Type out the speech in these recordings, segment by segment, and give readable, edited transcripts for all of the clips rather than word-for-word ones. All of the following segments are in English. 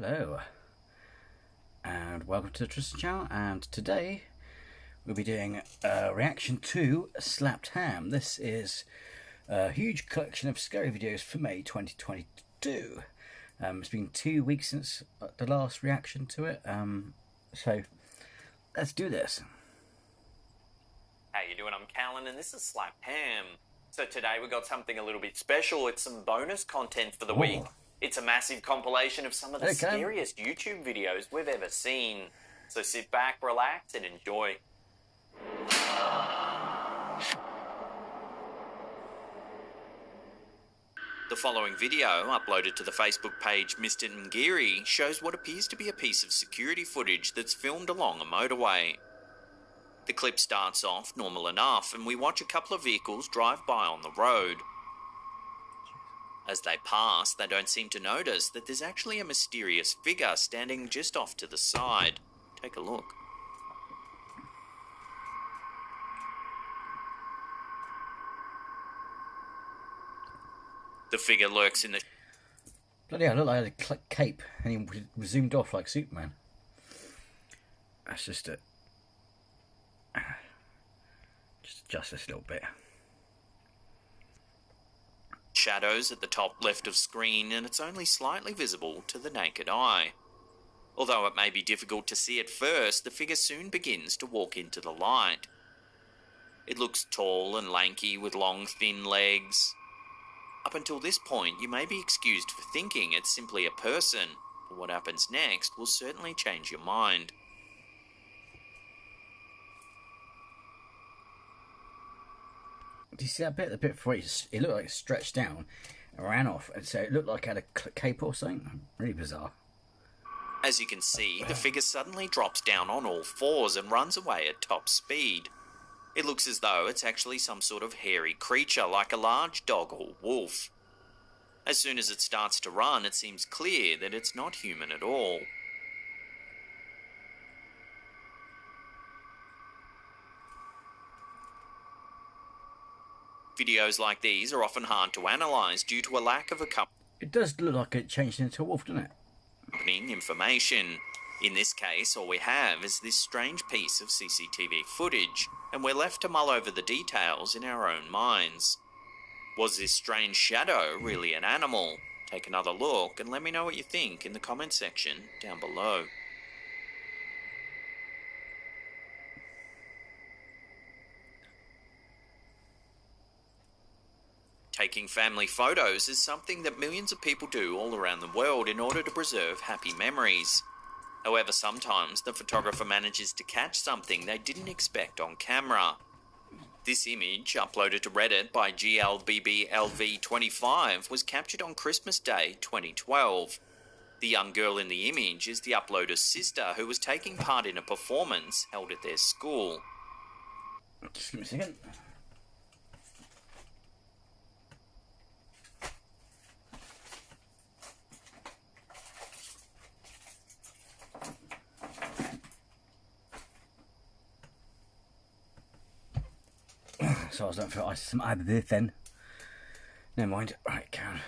Hello, and welcome to the Tristan channel, and today we'll be doing a reaction to Slapped Ham. This is a huge collection of scary videos for May 2022. It's been 2 weeks since the last reaction to it, so let's do this. How you doing? I'm Callan and this is Slapped Ham. So today we got something a little bit special. It's some bonus content for the week. It's a massive compilation of some of the scariest YouTube videos we've ever seen. So sit back, relax, and enjoy. The following video, uploaded to the Facebook page Mr. Ngiri, shows what appears to be a piece of security footage that's filmed along a motorway. The clip starts off normal enough, and we watch a couple of vehicles drive by on the road. As they pass, they don't seem to notice that there's actually a mysterious figure standing just off to the side. Take a look. The figure lurks in the... Bloody hell, I look like a cape, and he zoomed off like Superman. That's just it. Just adjust this a little bit. Shadows at the top left of screen, and it's only slightly visible to the naked eye. Although it may be difficult to see at first, the figure soon begins to walk into the light. It looks tall and lanky with long thin legs. Up until this point, you may be excused for thinking it's simply a person, but what happens next will certainly change your mind. Do you see that bit? The bit before it looked like it stretched down and ran off, and so it looked like it had a cape or something. Really bizarre. As you can see, the figure suddenly drops down on all fours and runs away at top speed. It looks as though it's actually some sort of hairy creature like a large dog or wolf. As soon as it starts to run, it seems clear that it's not human at all. Videos like these are often hard to analyse due to a lack of It does look like it changed into a wolf, doesn't it? Accompanying information. In this case, all we have is this strange piece of CCTV footage, and we're left to mull over the details in our own minds. Was this strange shadow really an animal? Take another look and let me know what you think in the comment section down below. Taking family photos is something that millions of people do all around the world in order to preserve happy memories. However, sometimes the photographer manages to catch something they didn't expect on camera. This image, uploaded to Reddit by GLBBLV25, was captured on Christmas Day 2012. The young girl in the image is the uploader's sister, who was taking part in a performance held at their school. Just give me a second. So I don't feel I some either this then. Never mind. Right, Karen.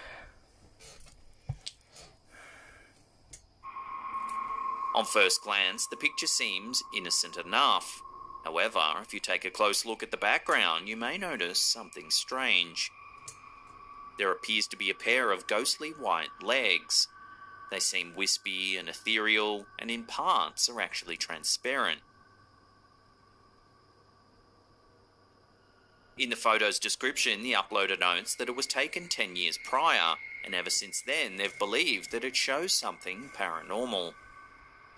On first glance, the picture seems innocent enough. However, if you take a close look at the background, you may notice something strange. There appears to be a pair of ghostly white legs. They seem wispy and ethereal, and in parts are actually transparent. In the photo's description, the uploader notes that it was taken 10 years prior, and ever since then they've believed that it shows something paranormal.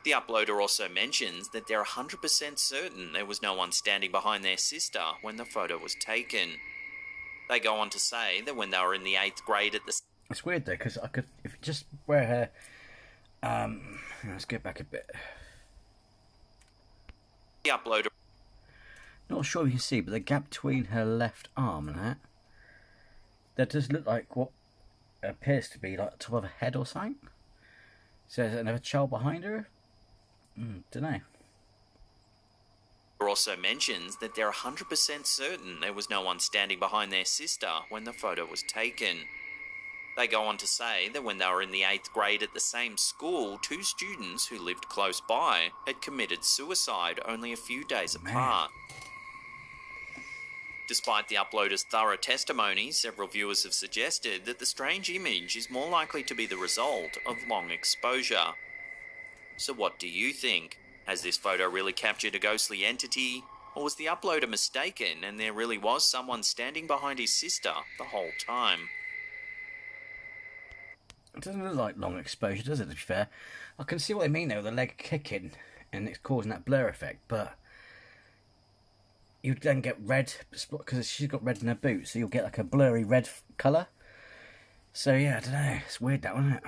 The uploader also mentions that they're 100% certain there was no one standing behind their sister when the photo was taken. They go on to say that when they were in the 8th grade at the... It's weird though, because I could, if you just wear her, let's get back a bit. The uploader... Not sure if you can see, but the gap between her left arm and that does look like what appears to be like the top of a head or something. So there's another child behind her? Dunno. Also mentions that they're 100% certain there was no one standing behind their sister when the photo was taken. They go on to say that when they were in the 8th grade at the same school, 2 students who lived close by had committed suicide only a few days apart. Despite the uploader's thorough testimony, several viewers have suggested that the strange image is more likely to be the result of long exposure. So what do you think? Has this photo really captured a ghostly entity? Or was the uploader mistaken and there really was someone standing behind his sister the whole time? It doesn't look like long exposure, does it, to be fair? I can see what they mean, though, with the leg kicking and it's causing that blur effect, but you'd then get red, because she's got red in her boots, so you'll get like a blurry red colour. So yeah, I don't know, it's weird that, isn't it?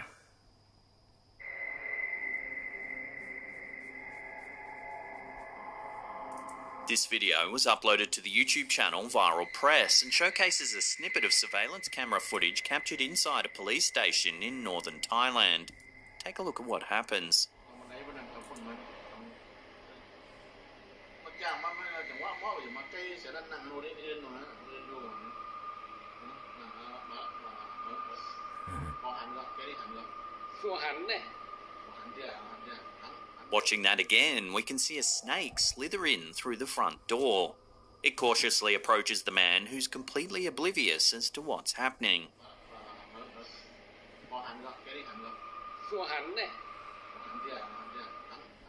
This video was uploaded to the YouTube channel Viral Press and showcases a snippet of surveillance camera footage captured inside a police station in northern Thailand. Take a look at what happens. Watching that again, we can see a snake slither in through the front door. It cautiously approaches the man, who's completely oblivious as to what's happening.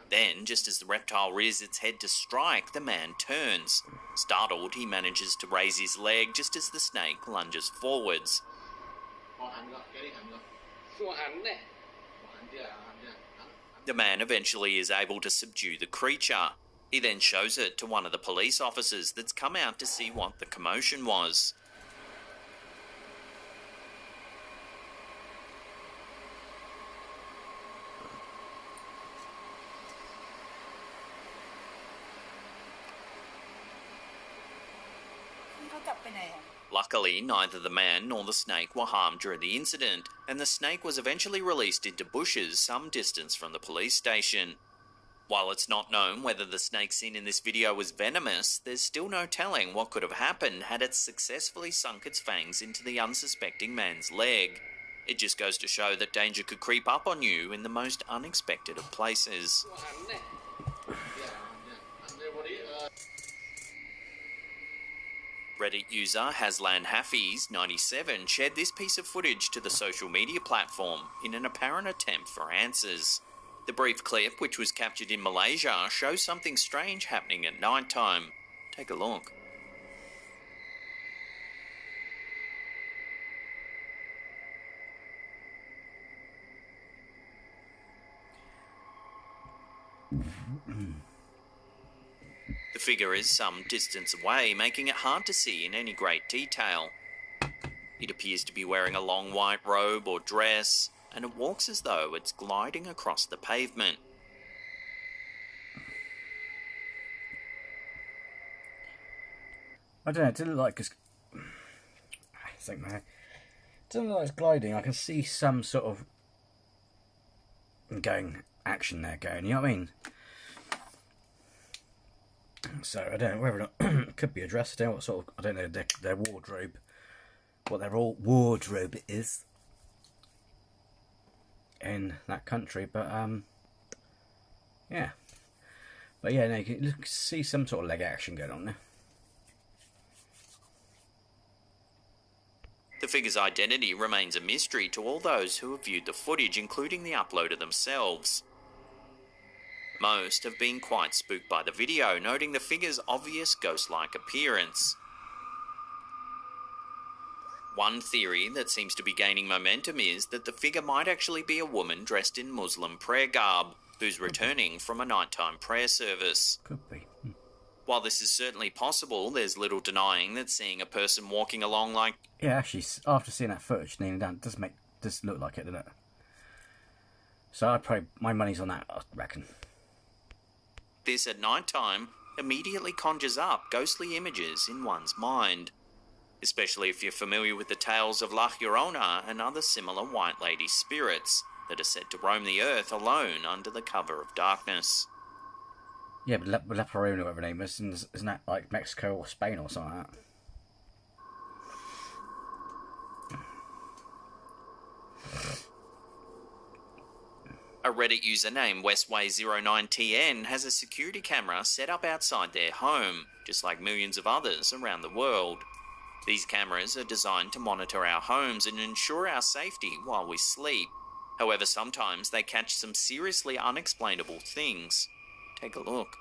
Then, just as the reptile rears its head to strike, the man turns. Startled, he manages to raise his leg just as the snake lunges forwards. The man eventually is able to subdue the creature. He then shows it to one of the police officers that's come out to see what the commotion was. Luckily, neither the man nor the snake were harmed during the incident, and the snake was eventually released into bushes some distance from the police station. While it's not known whether the snake seen in this video was venomous, there's still no telling what could have happened had it successfully sunk its fangs into the unsuspecting man's leg. It just goes to show that danger could creep up on you in the most unexpected of places. Reddit user Haslan Hafiz97 shared this piece of footage to the social media platform in an apparent attempt for answers. The brief clip, which was captured in Malaysia, shows something strange happening at night time. Take a look. The figure is some distance away, making it hard to see in any great detail. It appears to be wearing a long white robe or dress, and it walks as though it's gliding across the pavement. I don't know, it didn't look like it's... it doesn't look like it's gliding. I can see some sort of action there going, you know what I mean? So I don't know whether or not it could be a dress. I don't know what sort of, I don't know their wardrobe, what their wardrobe is in that country, but yeah. But yeah, no, you can see some sort of leg action going on there. The figure's identity remains a mystery to all those who have viewed the footage, including the uploader themselves. Most have been quite spooked by the video, noting the figure's obvious ghost-like appearance. One theory that seems to be gaining momentum is that the figure might actually be a woman dressed in Muslim prayer garb, who's returning from a nighttime prayer service. Could be. While this is certainly possible, there's little denying that seeing a person walking along like... Yeah, actually, after seeing that footage kneeling down, it does look like it, doesn't it? So I'd probably, my money's on that, I reckon. This at night time immediately conjures up ghostly images in one's mind, especially if you're familiar with the tales of La Llorona and other similar white lady spirits that are said to roam the earth alone under the cover of darkness. Yeah, but La Llorona, whatever her name is, isn't that like Mexico or Spain or something like that? A Reddit user named Westway09TN has a security camera set up outside their home, just like millions of others around the world. These cameras are designed to monitor our homes and ensure our safety while we sleep. However, sometimes they catch some seriously unexplainable things. Take a look.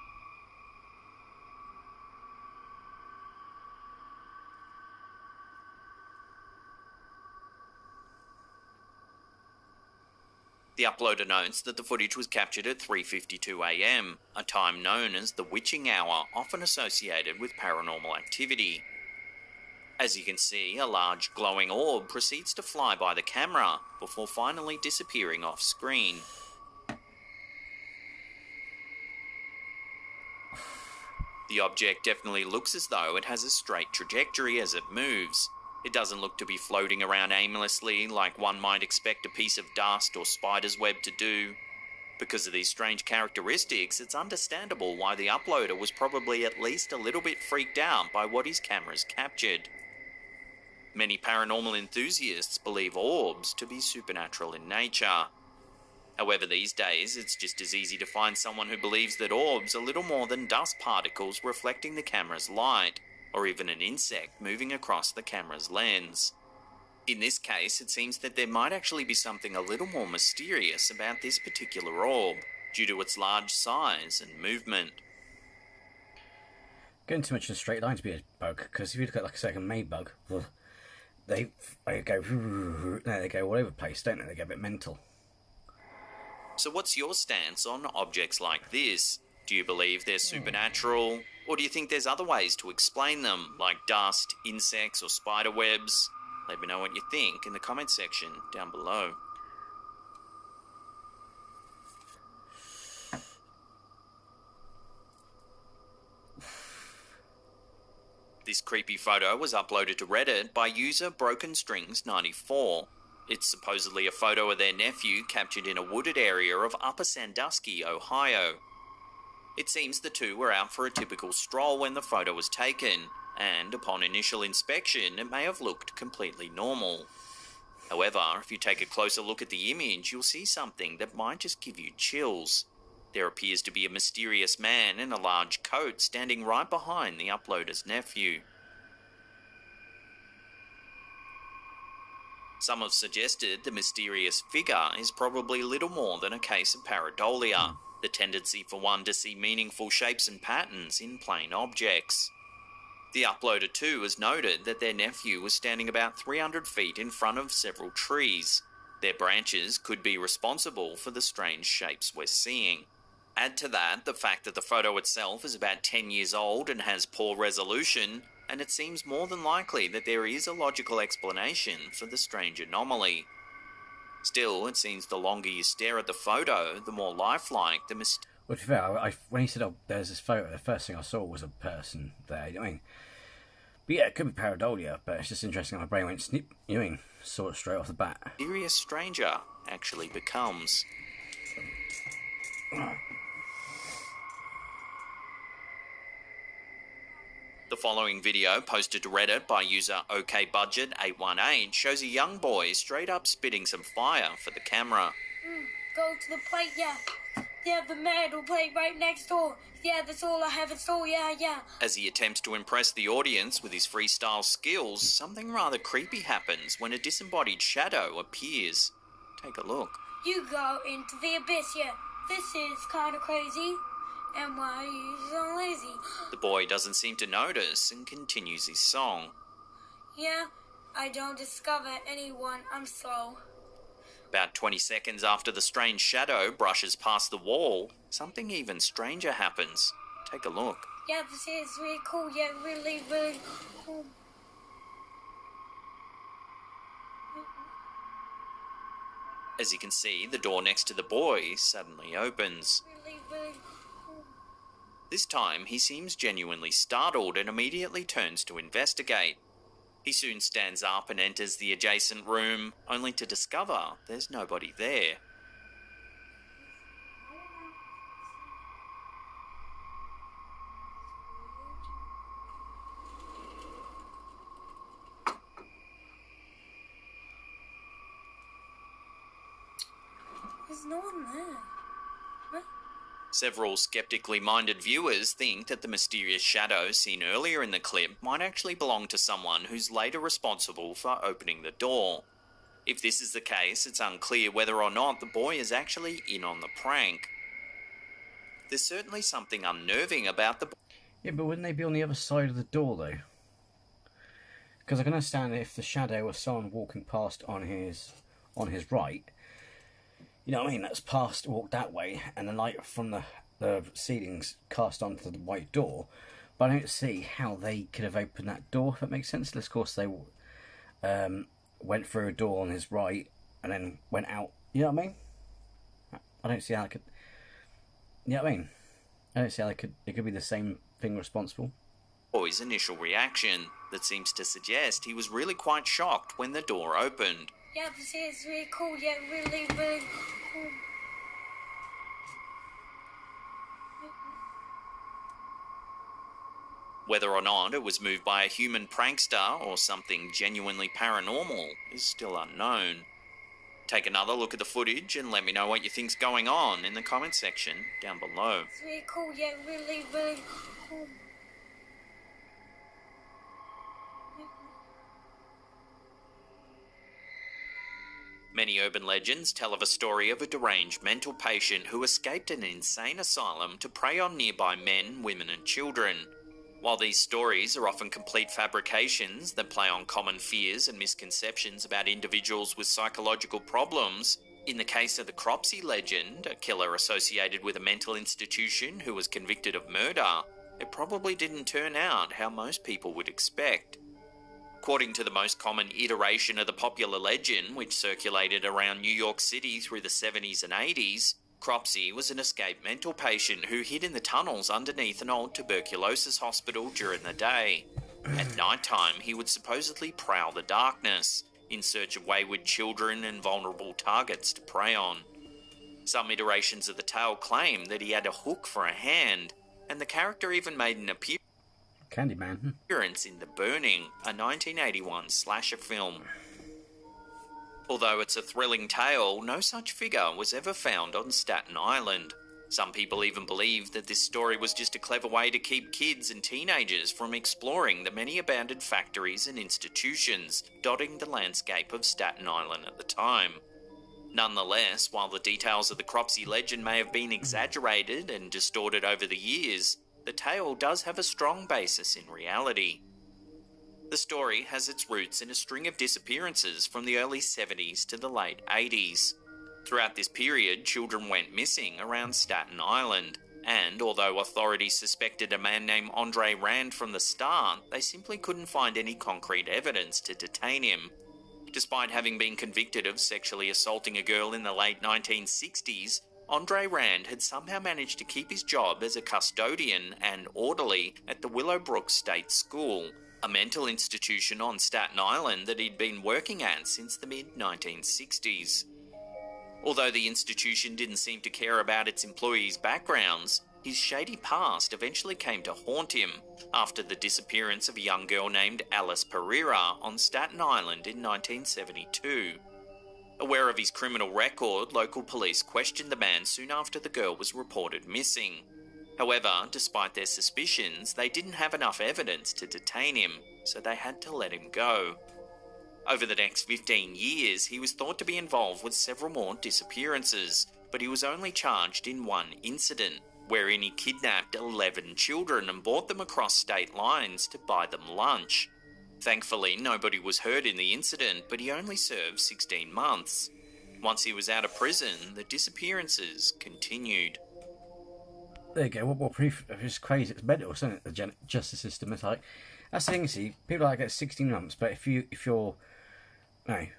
The uploader notes that the footage was captured at 3:52 AM, a time known as the witching hour, often associated with paranormal activity. As you can see, a large glowing orb proceeds to fly by the camera before finally disappearing off screen. The object definitely looks as though it has a straight trajectory as it moves. It doesn't look to be floating around aimlessly like one might expect a piece of dust or spider's web to do. Because of these strange characteristics, it's understandable why the uploader was probably at least a little bit freaked out by what his cameras captured. Many paranormal enthusiasts believe orbs to be supernatural in nature. However, these days, it's just as easy to find someone who believes that orbs are little more than dust particles reflecting the camera's light, or even an insect moving across the camera's lens. In this case, it seems that there might actually be something a little more mysterious about this particular orb, due to its large size and movement. Going too much in a straight line to be a bug, because if you look at like a second May bug, they go all over the place, don't they? They go a bit mental. So what's your stance on objects like this? Do you believe they're supernatural? Or do you think there's other ways to explain them, like dust, insects, or spider webs? Let me know what you think in the comment section down below. This creepy photo was uploaded to Reddit by user BrokenStrings94. It's supposedly a photo of their nephew captured in a wooded area of Upper Sandusky, Ohio. It seems the two were out for a typical stroll when the photo was taken, and upon initial inspection, it may have looked completely normal. However, if you take a closer look at the image, you'll see something that might just give you chills. There appears to be a mysterious man in a large coat standing right behind the uploader's nephew. Some have suggested the mysterious figure is probably little more than a case of pareidolia, the tendency for one to see meaningful shapes and patterns in plain objects. The uploader too has noted that their nephew was standing about 300 feet in front of several trees. Their branches could be responsible for the strange shapes we're seeing. Add to that the fact that the photo itself is about 10 years old and has poor resolution, and it seems more than likely that there is a logical explanation for the strange anomaly. Still, it seems the longer you stare at the photo, the more lifelike the mysterious... Well, to be fair, when he said, "Oh, there's this photo," the first thing I saw was a person there. You know what I mean? But yeah, it could be pareidolia, but it's just interesting. My brain went snip. You know what I mean? Saw it straight off the bat. Mysterious stranger actually becomes. The following video, posted to Reddit by user OKBudget818, shows a young boy straight up spitting some fire for the camera. Go to the plate, yeah. Yeah, the metal plate right next door. Yeah, that's all I have in store, yeah. As he attempts to impress the audience with his freestyle skills, something rather creepy happens when a disembodied shadow appears. Take a look. You go into the abyss, yeah. This is kind of crazy. And why are you so lazy? The boy doesn't seem to notice and continues his song. Yeah, I don't discover anyone. I'm slow. About 20 seconds after the strange shadow brushes past the wall, something even stranger happens. Take a look. Yeah, this is really cool. Yeah, really cool. As you can see, the door next to the boy suddenly opens. Really cool. This time, he seems genuinely startled and immediately turns to investigate. He soon stands up and enters the adjacent room, only to discover there's nobody there. Is There's no one there. What? Several skeptically minded viewers think that the mysterious shadow seen earlier in the clip might actually belong to someone who's later responsible for opening the door. If this is the case, it's unclear whether or not the boy is actually in on the prank. There's certainly something unnerving about the boy. Yeah, but wouldn't they be on the other side of the door, though? Because I can understand if the shadow was someone walking past on his right, you know what I mean, that's walked that way, and the light from the ceilings cast onto the white door, but I don't see how they could have opened that door, if that makes sense. Of course, they went through a door on his right, and then went out, you know what I mean? I don't see how it could, you know what I mean? I don't see how it could be the same thing responsible. Boy's initial reaction that seems to suggest he was really quite shocked when the door opened. Yeah, but see, it's really cool. Yeah, really, really cool. Whether or not it was moved by a human prankster or something genuinely paranormal is still unknown. Take another look at the footage and let me know what you think's going on in the comment section down below. It's really cool. Yeah, really, really cool. Many urban legends tell of a story of a deranged mental patient who escaped an insane asylum to prey on nearby men, women and children. While these stories are often complete fabrications that play on common fears and misconceptions about individuals with psychological problems, in the case of the Cropsey legend, a killer associated with a mental institution who was convicted of murder, it probably didn't turn out how most people would expect. According to the most common iteration of the popular legend, which circulated around New York City through the 70s and 80s, Cropsey was an escaped mental patient who hid in the tunnels underneath an old tuberculosis hospital during the day. At night time, he would supposedly prowl the darkness, in search of wayward children and vulnerable targets to prey on. Some iterations of the tale claim that he had a hook for a hand, and the character even made an Candyman. appearance in The Burning, a 1981 slasher film. Although it's a thrilling tale, no such figure was ever found on Staten Island. Some people even believe that this story was just a clever way to keep kids and teenagers from exploring the many abandoned factories and institutions dotting the landscape of Staten Island at the time. Nonetheless, while the details of the Cropsey legend may have been exaggerated and distorted over the years, the tale does have a strong basis in reality. The story has its roots in a string of disappearances from the early 70s to the late 80s. Throughout this period, children went missing around Staten Island, and although authorities suspected a man named Andre Rand from the start, they simply couldn't find any concrete evidence to detain him. Despite having been convicted of sexually assaulting a girl in the late 1960s, Andre Rand had somehow managed to keep his job as a custodian and orderly at the Willowbrook State School, a mental institution on Staten Island that he'd been working at since the mid-1960s. Although the institution didn't seem to care about its employees' backgrounds, his shady past eventually came to haunt him after the disappearance of a young girl named Alice Pereira on Staten Island in 1972. Aware of his criminal record, local police questioned the man soon after the girl was reported missing. However, despite their suspicions, they didn't have enough evidence to detain him, so they had to let him go. Over the next 15 years, he was thought to be involved with several more disappearances, but he was only charged in one incident, wherein he kidnapped 11 children and brought them across state lines to buy them lunch. Thankfully, nobody was hurt in the incident, but he only served 16 months. Once he was out of prison, the disappearances continued. There you go. What proof? It's crazy. It's mental, isn't it? The justice system. It's like, that's the thing. See, people like get 16 months, but if you're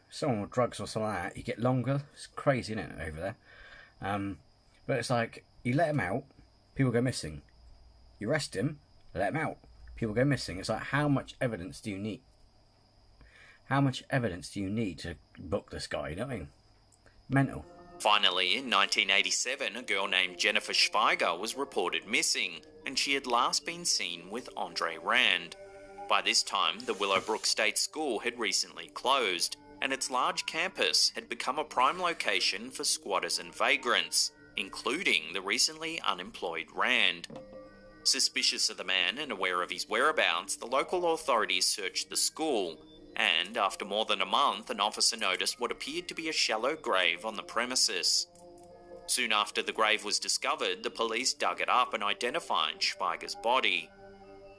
someone with drugs or something like that, you get longer. It's crazy, isn't it, over there? But it's like you let him out, people go missing. You arrest him, let him out, people go missing. It's like, how much evidence do you need? How much evidence do you need to book this guy? You know what I mean? Mental. Finally, in 1987, a girl named Jennifer Schweiger was reported missing, and she had last been seen with Andre Rand. By this time, the Willowbrook State School had recently closed, and its large campus had become a prime location for squatters and vagrants, including the recently unemployed Rand. Suspicious of the man and aware of his whereabouts, the local authorities searched the school, and after more than a month, an officer noticed what appeared to be a shallow grave on the premises. Soon after the grave was discovered, the police dug it up and identified Schweiger's body.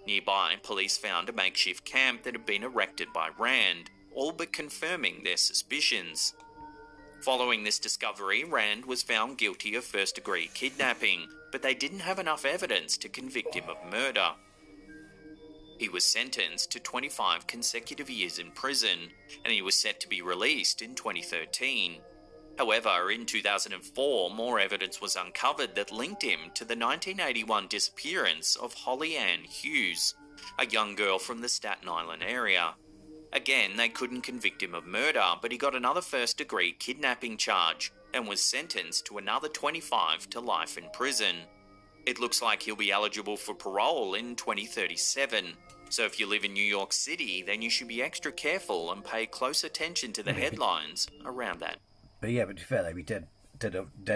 Nearby, police found a makeshift camp that had been erected by Rand, all but confirming their suspicions. Following this discovery, Rand was found guilty of first-degree kidnapping, but they didn't have enough evidence to convict him of murder. He was sentenced to 25 consecutive years in prison, and he was set to be released in 2013. However, in 2004, more evidence was uncovered that linked him to the 1981 disappearance of Holly Ann Hughes, a young girl from the Staten Island area. Again, they couldn't convict him of murder, but he got another first-degree kidnapping charge and was sentenced to another 25 to life in prison. It looks like he'll be eligible for parole in 2037. So if you live in New York City, then you should be extra careful and pay close attention to the headlines around that. But yeah, but to be fair, they'd be dead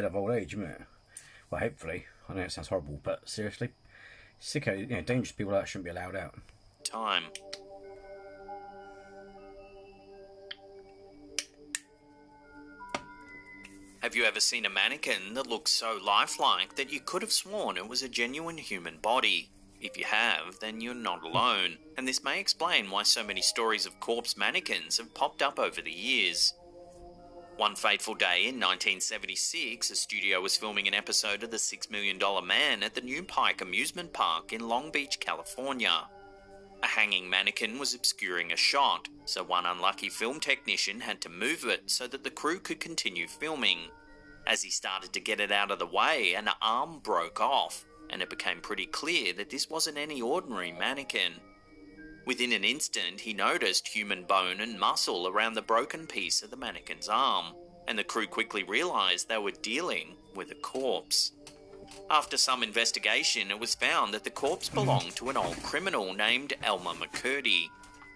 of old age, wouldn't it? Well, hopefully. I know it sounds horrible, but seriously, sicko, dangerous people like that shouldn't be allowed out. Time. Have you ever seen a mannequin that looks so lifelike that you could have sworn it was a genuine human body? If you have, then you're not alone, and this may explain why so many stories of corpse mannequins have popped up over the years. One fateful day in 1976, a studio was filming an episode of The $6 Million Man at the New Pike amusement park in Long Beach, California. A hanging mannequin was obscuring a shot, so one unlucky film technician had to move it so that the crew could continue filming. As he started to get it out of the way, an arm broke off, and it became pretty clear that this wasn't any ordinary mannequin. Within an instant, he noticed human bone and muscle around the broken piece of the mannequin's arm, and the crew quickly realised they were dealing with a corpse. After some investigation, it was found that the corpse belonged to an old criminal named Elmer McCurdy.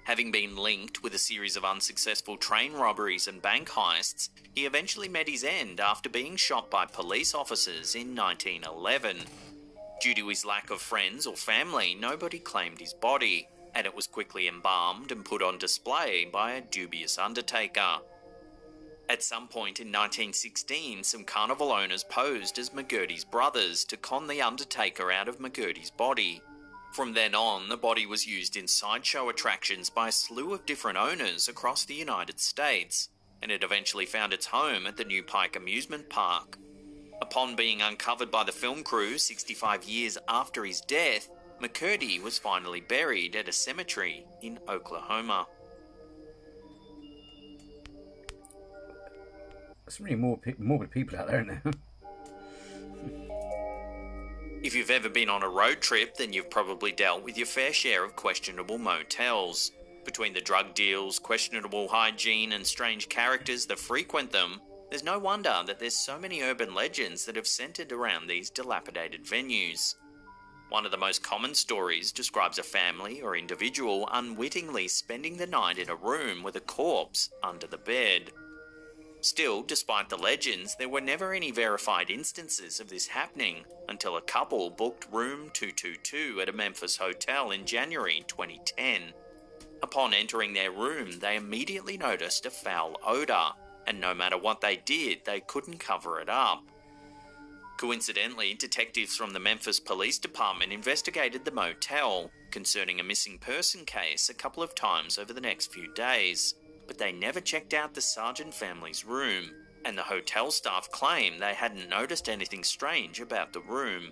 Having been linked with a series of unsuccessful train robberies and bank heists, he eventually met his end after being shot by police officers in 1911. Due to his lack of friends or family, nobody claimed his body, and it was quickly embalmed and put on display by a dubious undertaker. At some point in 1916, some carnival owners posed as McGurdy's brothers to con the undertaker out of McGurdy's body. From then on, the body was used in sideshow attractions by a slew of different owners across the United States, and it eventually found its home at the New Pike amusement park. Upon being uncovered by the film crew 65 years after his death, McCurdy was finally buried at a cemetery in Oklahoma. There's really morbid people out there, isn't there? If you've ever been on a road trip, then you've probably dealt with your fair share of questionable motels. Between the drug deals, questionable hygiene, and strange characters that frequent them, there's no wonder that there's so many urban legends that have centered around these dilapidated venues. One of the most common stories describes a family or individual unwittingly spending the night in a room with a corpse under the bed. Still, despite the legends, there were never any verified instances of this happening until a couple booked room 222 at a Memphis hotel in January 2010. Upon entering their room, they immediately noticed a foul odour, and no matter what they did, they couldn't cover it up. Coincidentally, detectives from the Memphis Police Department investigated the motel concerning a missing person case a couple of times over the next few days, but they never checked out the Sargent family's room, and the hotel staff claimed they hadn't noticed anything strange about the room.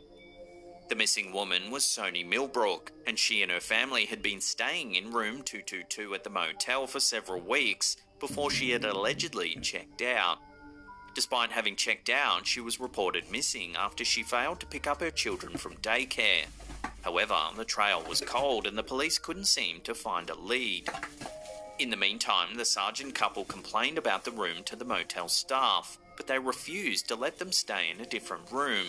The missing woman was Soni Millbrook, and she and her family had been staying in room 222 at the motel for several weeks before she had allegedly checked out. Despite having checked out, she was reported missing after she failed to pick up her children from daycare. However, the trail was cold and the police couldn't seem to find a lead. In the meantime, the Sargent couple complained about the room to the motel staff, but they refused to let them stay in a different room.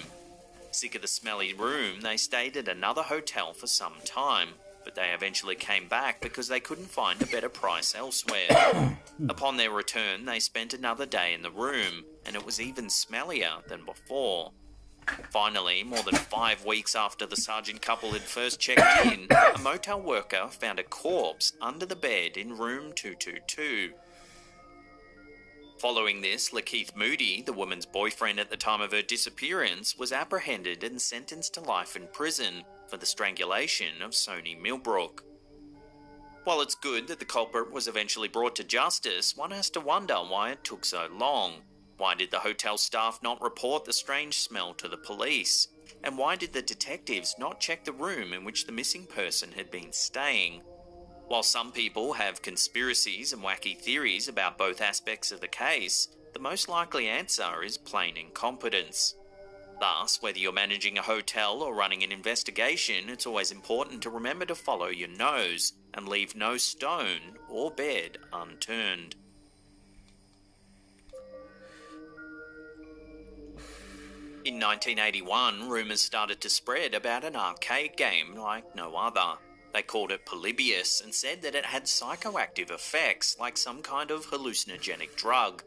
Sick of the smelly room, they stayed at another hotel for some time, but they eventually came back because they couldn't find a better price elsewhere. Upon their return, they spent another day in the room, and it was even smellier than before. Finally, more than 5 weeks after the sergeant couple had first checked in, a motel worker found a corpse under the bed in room 222. Following this, Lakeith Moody, the woman's boyfriend at the time of her disappearance, was apprehended and sentenced to life in prison for the strangulation of Sony Millbrook. While it's good that the culprit was eventually brought to justice, one has to wonder why it took so long. Why did the hotel staff not report the strange smell to the police? And why did the detectives not check the room in which the missing person had been staying? While some people have conspiracies and wacky theories about both aspects of the case, the most likely answer is plain incompetence. Thus, whether you're managing a hotel or running an investigation, it's always important to remember to follow your nose and leave no stone or bed unturned. In 1981, rumours started to spread about an arcade game like no other. They called it Polybius and said that it had psychoactive effects like some kind of hallucinogenic drug.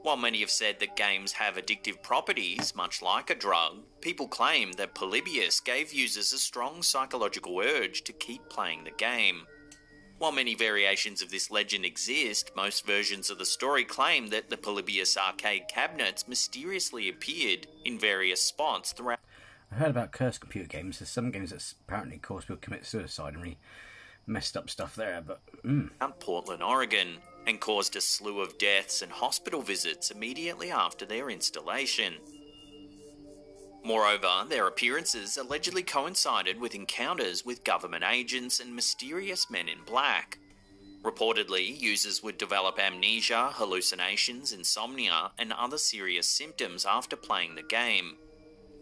While many have said that games have addictive properties, much like a drug, people claim that Polybius gave users a strong psychological urge to keep playing the game. While many variations of this legend exist, most versions of the story claim that the Polybius arcade cabinets mysteriously appeared in various spots throughout. I heard about cursed computer games. There's some games that apparently cause people to commit suicide and really messed up stuff there, but Portland, Oregon, and caused a slew of deaths and hospital visits immediately after their installation. Moreover, their appearances allegedly coincided with encounters with government agents and mysterious men in black. Reportedly, users would develop amnesia, hallucinations, insomnia, and other serious symptoms after playing the game.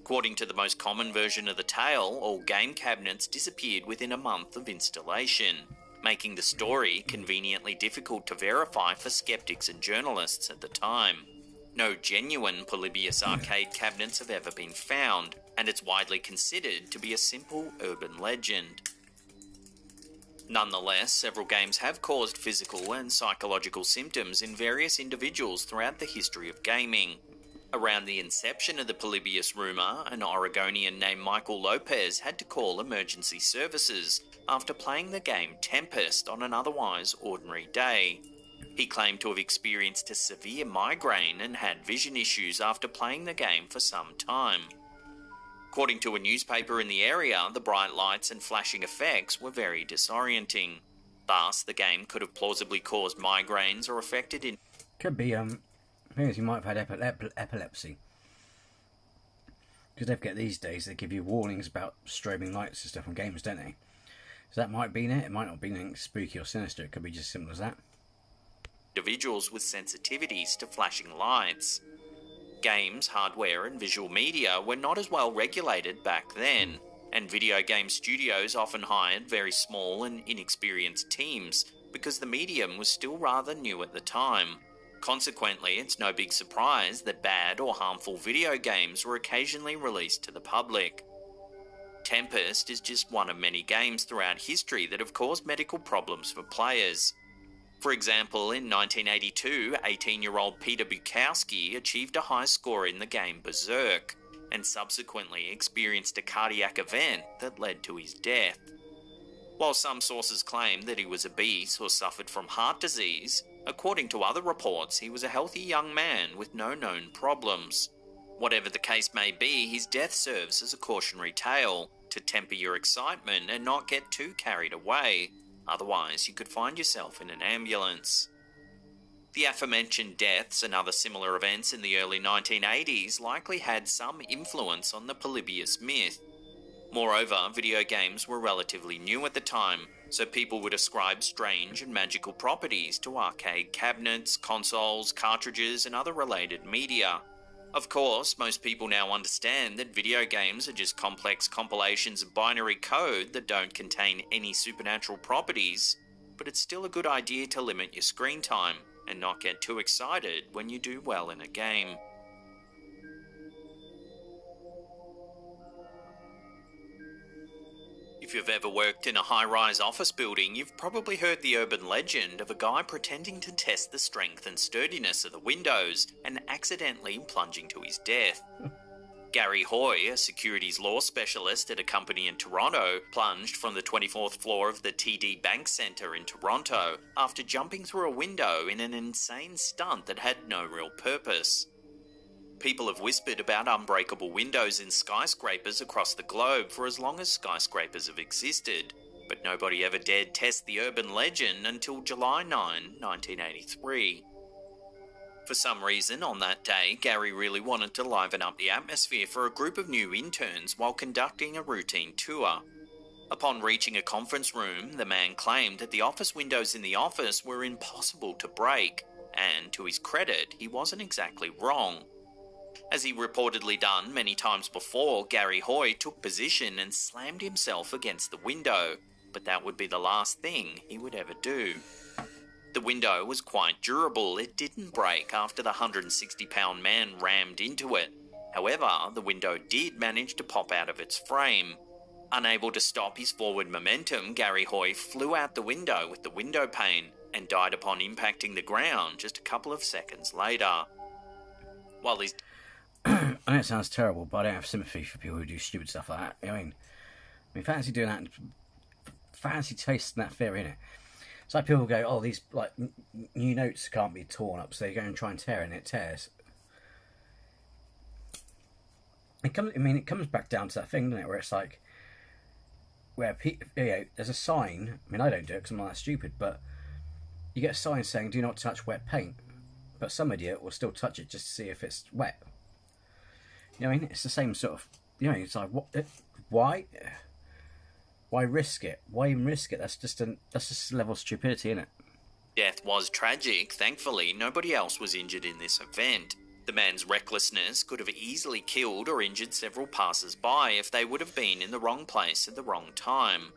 According to the most common version of the tale, all game cabinets disappeared within a month of installation, making the story conveniently difficult to verify for skeptics and journalists at the time. No genuine Polybius arcade cabinets have ever been found, and it's widely considered to be a simple urban legend. Nonetheless, several games have caused physical and psychological symptoms in various individuals throughout the history of gaming. Around the inception of the Polybius rumour, an Oregonian named Michael Lopez had to call emergency services after playing the game Tempest on an otherwise ordinary day. He claimed to have experienced a severe migraine and had vision issues after playing the game for some time. According to a newspaper in the area, the bright lights and flashing effects were very disorienting. Thus, the game could have plausibly caused migraines or affected in... could be, things you might have had epilepsy. Because don't forget these days they give you warnings about strobing lights and stuff on games, don't they? So that might be it. It might not be anything spooky or sinister. It could be just as simple as that. Individuals with sensitivities to flashing lights. Games, hardware and visual media were not as well regulated back then, and video game studios often hired very small and inexperienced teams because the medium was still rather new at the time. Consequently, it's no big surprise that bad or harmful video games were occasionally released to the public. Tempest is just one of many games throughout history that have caused medical problems for players. For example, in 1982, 18-year-old Peter Bukowski achieved a high score in the game Berserk, and subsequently experienced a cardiac event that led to his death. While some sources claim that he was obese or suffered from heart disease, according to other reports, he was a healthy young man with no known problems. Whatever the case may be, his death serves as a cautionary tale to temper your excitement and not get too carried away. Otherwise, you could find yourself in an ambulance. The aforementioned deaths and other similar events in the early 1980s likely had some influence on the Polybius myth. Moreover, video games were relatively new at the time, so people would ascribe strange and magical properties to arcade cabinets, consoles, cartridges, and other related media. Of course, most people now understand that video games are just complex compilations of binary code that don't contain any supernatural properties, but it's still a good idea to limit your screen time and not get too excited when you do well in a game. If If you've ever worked in a high-rise office building, you've probably heard the urban legend of a guy pretending to test the strength and sturdiness of the windows and accidentally plunging to his death. Gary Hoy, a securities law specialist at a company in Toronto, plunged from the 24th floor of the TD Bank Centre in Toronto after jumping through a window in an insane stunt that had no real purpose. People have whispered about unbreakable windows in skyscrapers across the globe for as long as skyscrapers have existed, but nobody ever dared test the urban legend until July 9, 1983. For some reason, on that day, Gary really wanted to liven up the atmosphere for a group of new interns while conducting a routine tour. Upon reaching a conference room, the man claimed that the office windows in the office were impossible to break, and to his credit, he wasn't exactly wrong. As he reportedly done many times before, Gary Hoy took position and slammed himself against the window, but that would be the last thing he would ever do. The window was quite durable. It didn't break after the 160-pound man rammed into it. However, the window did manage to pop out of its frame. Unable to stop his forward momentum, Gary Hoy flew out the window with the window pane and died upon impacting the ground just a couple of seconds later. While his I know it sounds terrible, but I don't have sympathy for people who do stupid stuff like that. I mean, fancy doing that, and fancy tasting that fear in it. It's like people go, oh, these like new notes can't be torn up, so they go and try and tear it, and it tears. It comes back down to that thing, doesn't it, where it's like, where there's a sign. I mean, I don't do it because I'm not that stupid, but you get a sign saying, "Do not touch wet paint," but some idiot will still touch it just to see if it's wet. You know what I mean? It's the same sort of, it's like, why risk it? Why even risk it? That's just a level of stupidity, isn't it? death was tragic. Thankfully, nobody else was injured in this event. The man's recklessness could have easily killed or injured several passers-by if they would have been in the wrong place at the wrong time.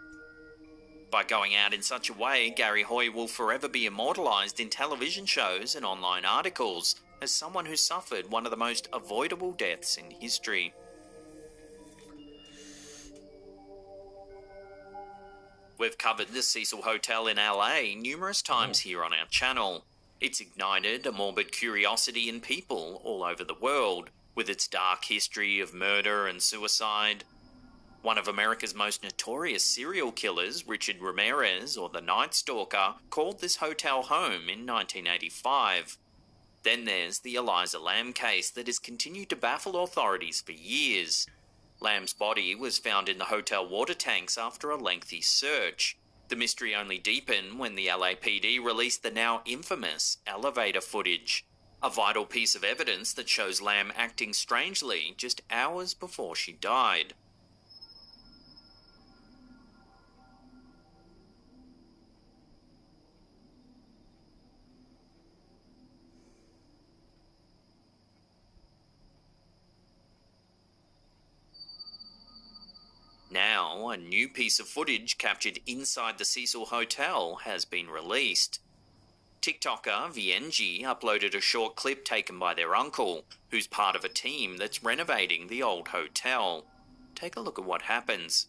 By going out in such a way, Gary Hoy will forever be immortalised in television shows and online articles as someone who suffered one of the most avoidable deaths in history. We've covered the Cecil Hotel in LA numerous times here on our channel. It's ignited a morbid curiosity in people all over the world, with its dark history of murder and suicide. One of America's most notorious serial killers, Richard Ramirez, or the Night Stalker, called this hotel home in 1985. Then there's the Eliza Lamb case that has continued to baffle authorities for years. Lamb's body was found in the hotel water tanks after a lengthy search. The mystery only deepened when the LAPD released the now infamous elevator footage, a vital piece of evidence that shows Lamb acting strangely just hours before she died. Now, a new piece of footage captured inside the Cecil Hotel has been released. TikToker VNG uploaded a short clip taken by their uncle, who's part of a team that's renovating the old hotel. Take a look at what happens.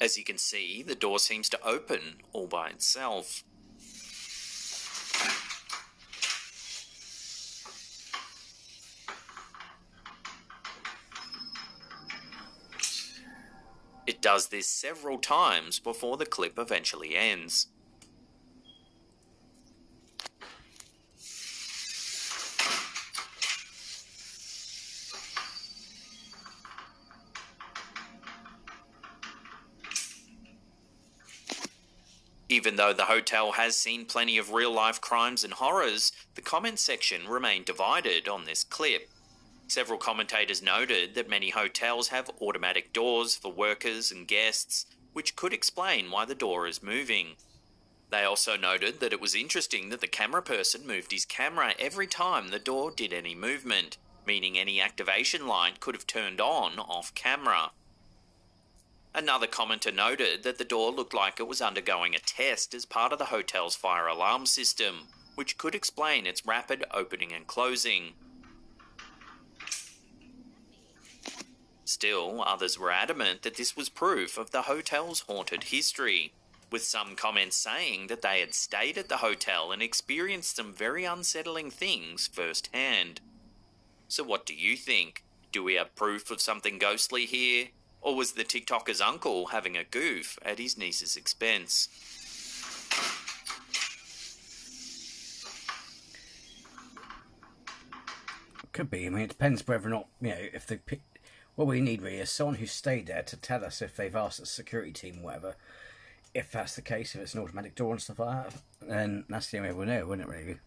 As you can see, the door seems to open all by itself. It does this several times before the clip eventually ends. Even though the hotel has seen plenty of real-life crimes and horrors, the comment section remained divided on this clip. Several commentators noted that many hotels have automatic doors for workers and guests, which could explain why the door is moving. They also noted that it was interesting that the camera person moved his camera every time the door did any movement, meaning any activation light could have turned on off camera. Another commenter noted that the door looked like it was undergoing a test as part of the hotel's fire alarm system. which could explain its rapid opening and closing. Still, others were adamant that this was proof of the hotel's haunted history, with some comments saying that they had stayed at the hotel and experienced some very unsettling things firsthand. So what do you think? Do we have proof of something ghostly here? Or was the TikToker's uncle having a goof at his niece's expense? Could be. I mean, it depends whether or not, if the... What we need really is someone who stayed there to tell us if they've asked the security team or whatever. If that's the case, if it's an automatic door and stuff like that, then that's the only way we'll know, wouldn't it, really?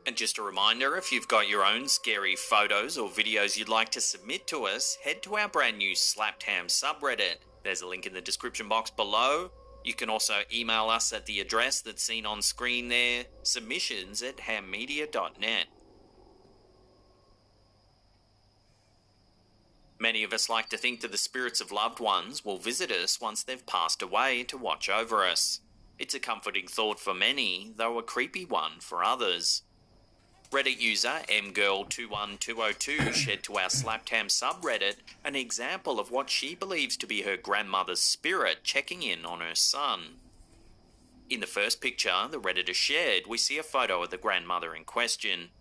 And just a reminder, if you've got your own scary photos or videos you'd like to submit to us, head to our brand new Slapped Ham subreddit. There's a link in the description box below. You can also email us at the address that's seen on screen there, submissions@hammedia.net. Many of us like to think that the spirits of loved ones will visit us once they've passed away to watch over us. It's a comforting thought for many, though a creepy one for others. Reddit user mgirl21202 shared to our Slapped Ham subreddit an example of what she believes to be her grandmother's spirit checking in on her son. In the first picture the Redditor shared, we see a photo of the grandmother in question.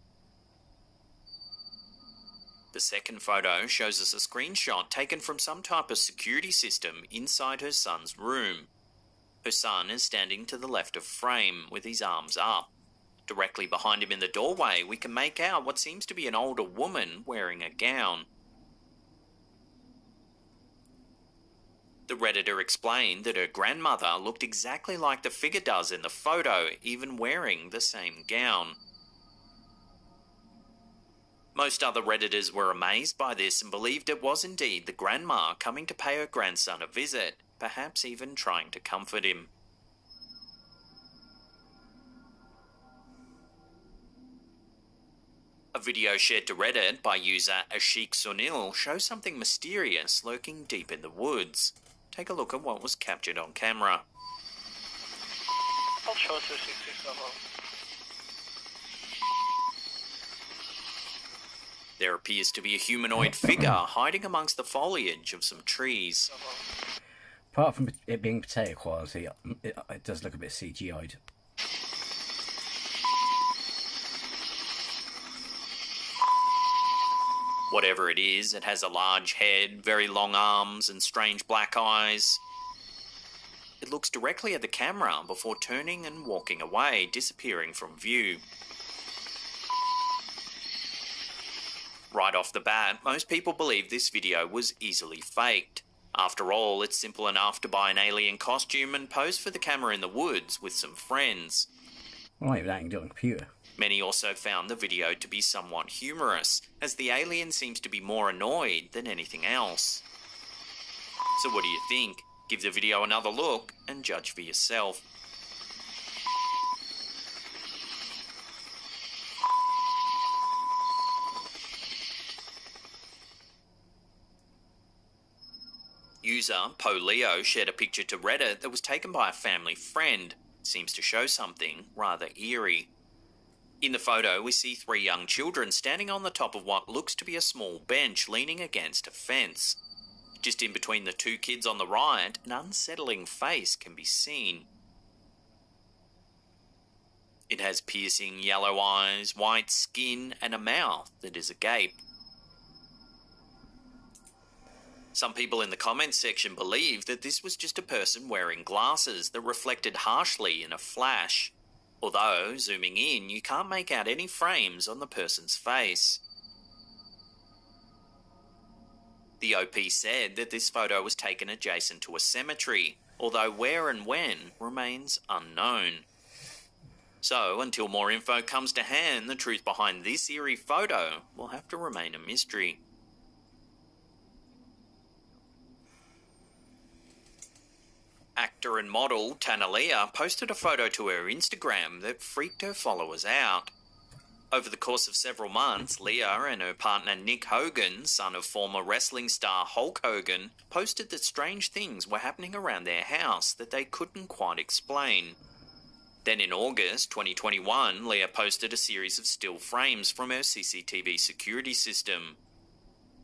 The second photo shows us a screenshot taken from some type of security system inside her son's room. Her son is standing to the left of frame with his arms up. Directly behind him in the doorway, we can make out what seems to be an older woman wearing a gown. The Redditor explained that her grandmother looked exactly like the figure does in the photo, even wearing the same gown. Most other Redditors were amazed by this and believed it was indeed the grandma coming to pay her grandson a visit, perhaps even trying to comfort him. A video shared to Reddit by user Ashik Sunil shows something mysterious lurking deep in the woods. Take a look at what was captured on camera. I'll show it to 667. There appears to be a humanoid figure hiding amongst the foliage of some trees. Apart from it being potato quality, it does look a bit CGI'd. Whatever it is, it has a large head, very long arms, and strange black eyes. It looks directly at the camera before turning and walking away, disappearing from view. Right off the bat, most people believe this video was easily faked. After all, it's simple enough to buy an alien costume and pose for the camera in the woods with some friends. Well, maybe that you can do it on a computer. Many also found the video to be somewhat humorous, as the alien seems to be more annoyed than anything else. So what do you think? Give the video another look and judge for yourself. User PoLeo shared a picture to Reddit that was taken by a family friend. It seems to show something rather eerie. In the photo, we see 3 young children standing on the top of what looks to be a small bench leaning against a fence. Just in between the 2 kids on the right, an unsettling face can be seen. It has piercing yellow eyes, white skin, and a mouth that is agape. Some people in the comments section believe that this was just a person wearing glasses that reflected harshly in a flash. Although, zooming in, you can't make out any frames on the person's face. The OP said that this photo was taken adjacent to a cemetery, although where and when remains unknown. So, until more info comes to hand, the truth behind this eerie photo will have to remain a mystery. Actor and model Tanalia posted a photo to her Instagram that freaked her followers out. Over the course of several months, Leah and her partner Nick Hogan, son of former wrestling star Hulk Hogan, posted that strange things were happening around their house that they couldn't quite explain. Then in August 2021, Leah posted a series of still frames from her CCTV security system.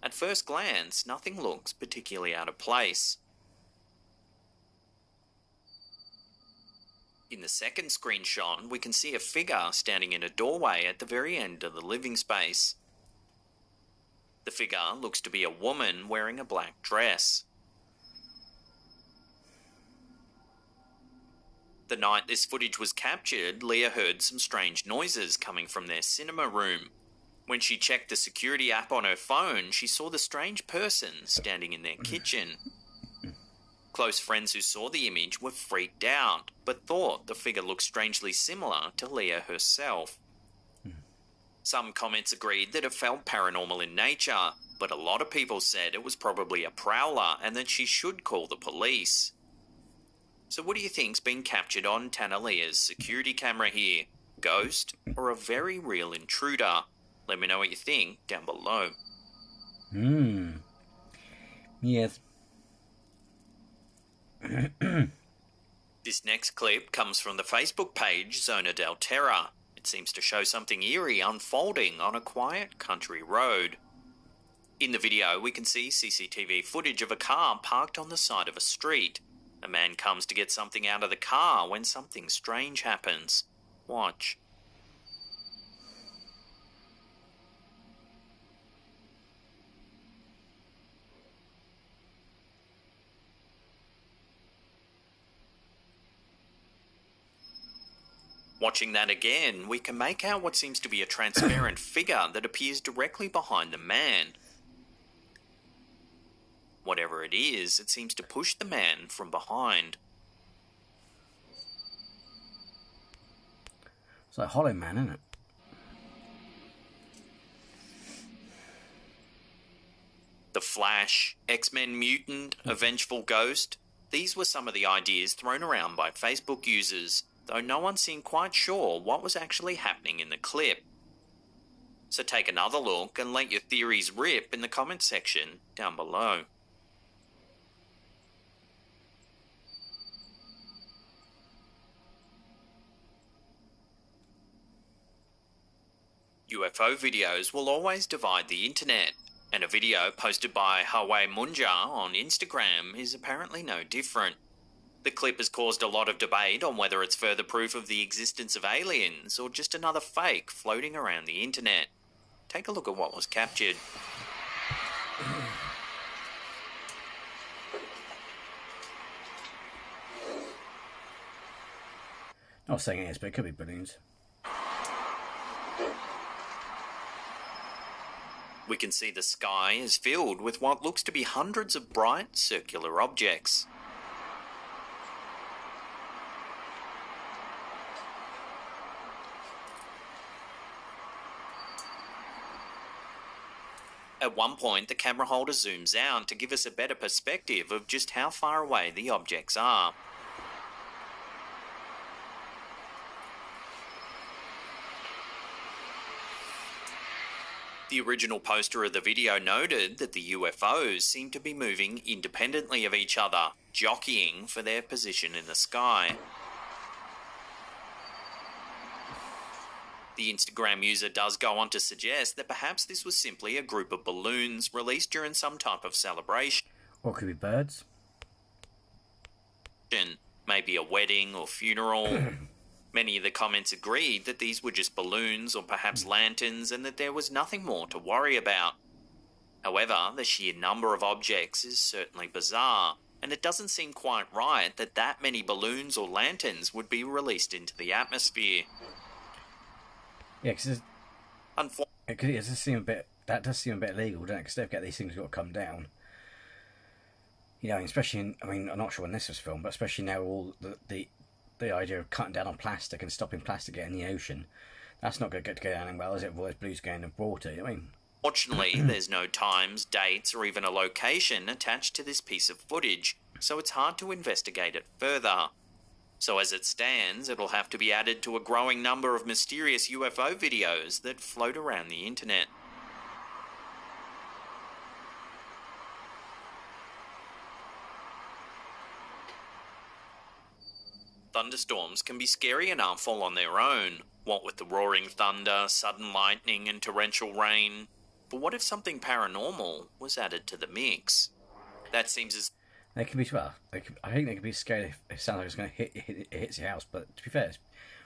At first glance, nothing looks particularly out of place. In the second screenshot, we can see a figure standing in a doorway at the very end of the living space. The figure looks to be a woman wearing a black dress. The night this footage was captured, Leah heard some strange noises coming from their cinema room. When she checked the security app on her phone, she saw the strange person standing in their kitchen. Close friends who saw the image were freaked out, but thought the figure looked strangely similar to Leah herself. Some comments agreed that it felt paranormal in nature, but a lot of people said it was probably a prowler and that she should call the police. So what do you think's been captured on Tanalia's security camera here? Ghost or a very real intruder? Let me know what you think down below. Yes. This next clip comes from the Facebook page Zona del Terra. It seems to show something eerie unfolding on a quiet country road. In the video, we can see CCTV footage of a car parked on the side of a street. A man comes to get something out of the car when something strange happens. Watch. Watching that again, we can make out what seems to be a transparent figure that appears directly behind the man. Whatever it is, it seems to push the man from behind. It's like Hollow Man, isn't it? The Flash, X-Men Mutant, A Vengeful Ghost. These were some of the ideas thrown around by Facebook users, though no one seemed quite sure what was actually happening in the clip. So take another look and let your theories rip in the comment section down below. UFO videos will always divide the internet, and a video posted by Hawaii Munja on Instagram is apparently no different. The clip has caused a lot of debate on whether it's further proof of the existence of aliens or just another fake floating around the internet. Take a look at what was captured. Not saying it is, but it could be balloons. We can see the sky is filled with what looks to be hundreds of bright circular objects. At one point, the camera holder zooms out to give us a better perspective of just how far away the objects are. The original poster of the video noted that the UFOs seem to be moving independently of each other, jockeying for their position in the sky. The Instagram user does go on to suggest that perhaps this was simply a group of balloons released during some type of celebration. Or it could be birds. Maybe a wedding or funeral. Many of the comments agreed that these were just balloons or perhaps lanterns and that there was nothing more to worry about. However, the sheer number of objects is certainly bizarre, and it doesn't seem quite right that that many balloons or lanterns would be released into the atmosphere. Yeah, because that does seem a bit illegal, doesn't it? Because they've got these things got to come down. You know, especially I'm not sure when this was filmed, but especially now all the idea of cutting down on plastic and stopping plastic getting in the ocean, that's not going to go down well, is it? Otherwise, blues going in water. You know what I mean? Fortunately, there's no times, dates, or even a location attached to this piece of footage, so it's hard to investigate it further. So as it stands, it'll have to be added to a growing number of mysterious UFO videos that float around the internet. Thunderstorms can be scary enough all on their own, what with the roaring thunder, sudden lightning and torrential rain. But what if something paranormal was added to the mix? That seems as... They can be, well, I think they can be scary if it sounds like it's going to it hits your house, but to be fair,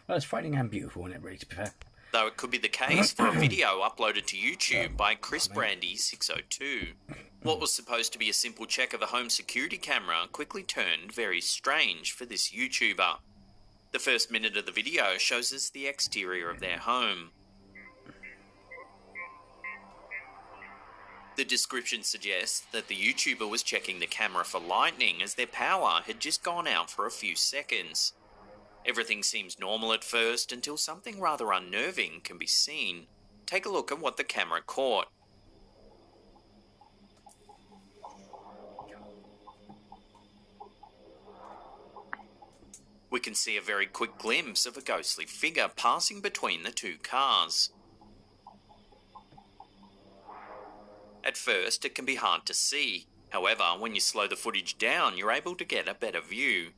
it's frightening and beautiful, isn't it, really, to be fair? Though it could be the case for a video uploaded to YouTube by Chris Brandy 602. What was supposed to be a simple check of a home security camera quickly turned very strange for this YouTuber. The first minute of the video shows us the exterior of their home. The description suggests that the YouTuber was checking the camera for lightning as their power had just gone out for a few seconds. Everything seems normal at first until something rather unnerving can be seen. Take a look at what the camera caught. We can see a very quick glimpse of a ghostly figure passing between the two cars. At first, it can be hard to see. However, when you slow the footage down, you're able to get a better view.